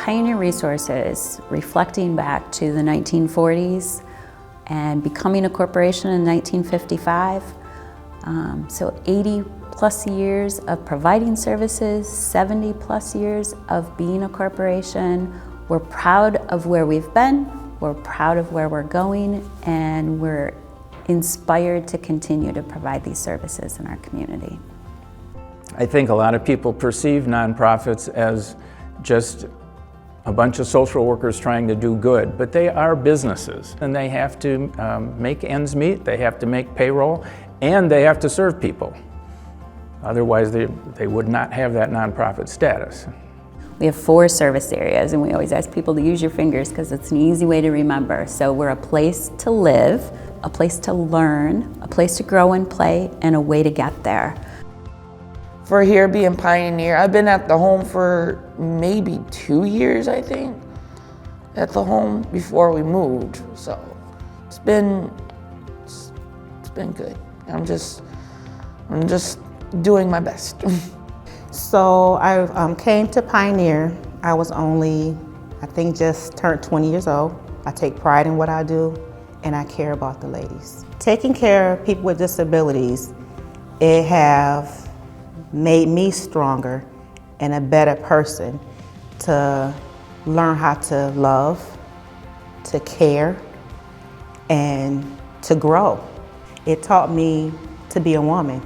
Pioneer Resources, reflecting back to the 1940s and becoming a corporation in 1955, so 80 plus years of providing services, 70 plus years of being a corporation. We're proud of where we've been, we're proud of where we're going, and we're inspired to continue to provide these services in our community. I think a lot of people perceive nonprofits as just a bunch of social workers trying to do good, but they are businesses, and they have to make ends meet, they have to make payroll, and they have to serve people. Otherwise, they would not have that nonprofit status. We have 4 service areas, and we always ask people to use your fingers because it's an easy way to remember. So we're a place to live, a place to learn, a place to grow and play, and a way to get there. For here being Pioneer, I've been at the home for maybe 2 years, I think, at the home before we moved. So it's been good. I'm just doing my best. So I came to Pioneer. I was only, I think, just turned 20 years old. I take pride in what I do, and I care about the ladies. Taking care of people with disabilities, it have made me stronger and a better person to learn how to love, to care, and to grow. It taught me to be a woman.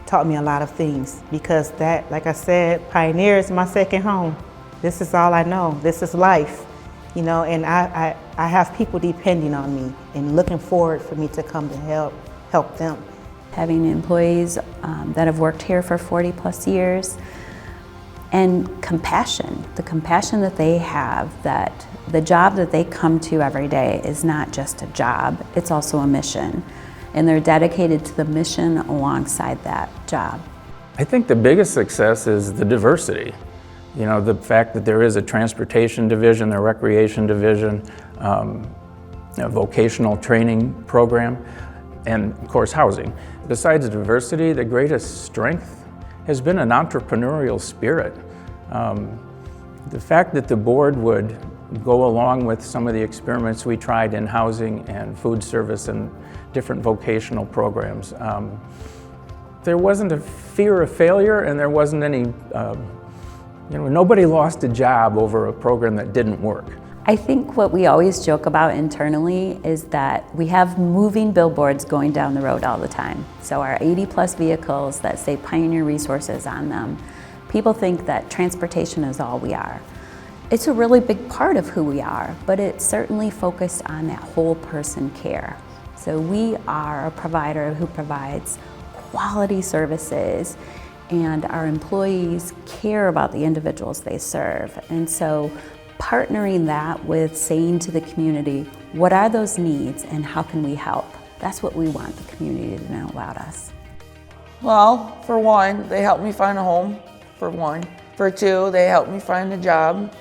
Taught me a lot of things because that, like I said, Pioneer is my second home. This is all I know. This is life, you know, and I have people depending on me and looking forward for me to come to help them. Having employees that have worked here for 40 plus years, and compassion, the compassion that they have, that the job that they come to every day is not just a job, it's also a mission. And they're dedicated to the mission alongside that job. I think the biggest success is the diversity. You know, the fact that there is a transportation division, a recreation division, a vocational training program, and of course housing. Besides diversity, the greatest strength has been an entrepreneurial spirit. The fact that the board would go along with some of the experiments we tried in housing and food service and different vocational programs. There wasn't a fear of failure, and there wasn't any, nobody lost a job over a program that didn't work. I think what we always joke about internally is that we have moving billboards going down the road all the time. So our 80 plus vehicles that say Pioneer Resources on them, people think that transportation is all we are. It's a really big part of who we are, but it's certainly focused on that whole person care. So we are a provider who provides quality services, and our employees care about the individuals they serve. And so partnering that with saying to the community, what are those needs and how can we help? That's what we want the community to know about us. Well, for one, they helped me find a home, for one. For two, they helped me find a job.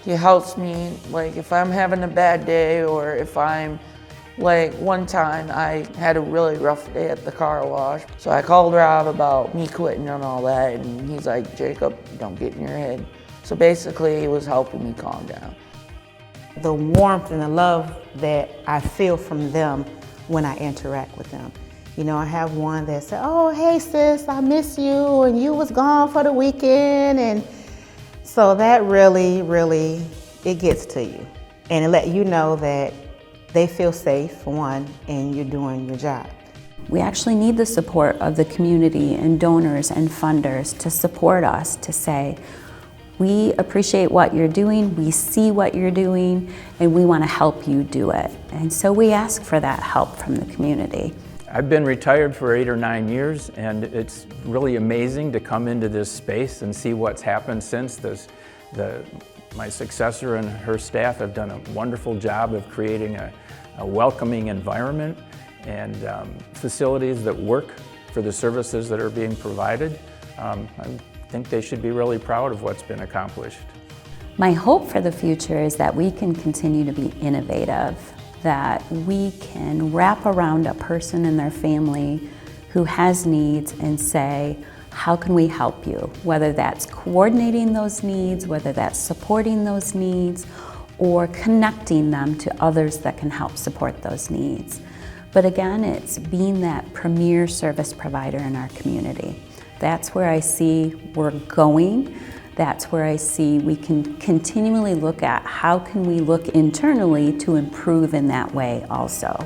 He helps me, like, if I'm having a bad day, or if I'm, like, one time I had a really rough day at the car wash. So I called Rob about me quitting and all that, and he's like, Jacob, don't get in your head. So basically, he was helping me calm down. The warmth and the love that I feel from them when I interact with them. You know, I have one that said, oh, hey sis, I miss you, and you was gone for the weekend. And so that really, it gets to you. And it let you know that they feel safe, for one, and you're doing your job. We actually need the support of the community and donors and funders to support us, to say, we appreciate what you're doing, we see what you're doing, and we want to help you do it. And so we ask for that help from the community. I've been retired for 8 or 9 years, and it's really amazing to come into this space and see what's happened since this. My successor and her staff have done a wonderful job of creating a welcoming environment and facilities that work for the services that are being provided. I think they should be really proud of what's been accomplished. My hope for the future is that we can continue to be innovative, that we can wrap around a person and their family who has needs and say, how can we help you? Whether that's coordinating those needs, whether that's supporting those needs, or connecting them to others that can help support those needs. But again, it's being that premier service provider in our community. That's where I see we're going. That's where I see we can continually look at how can we look internally to improve in that way also.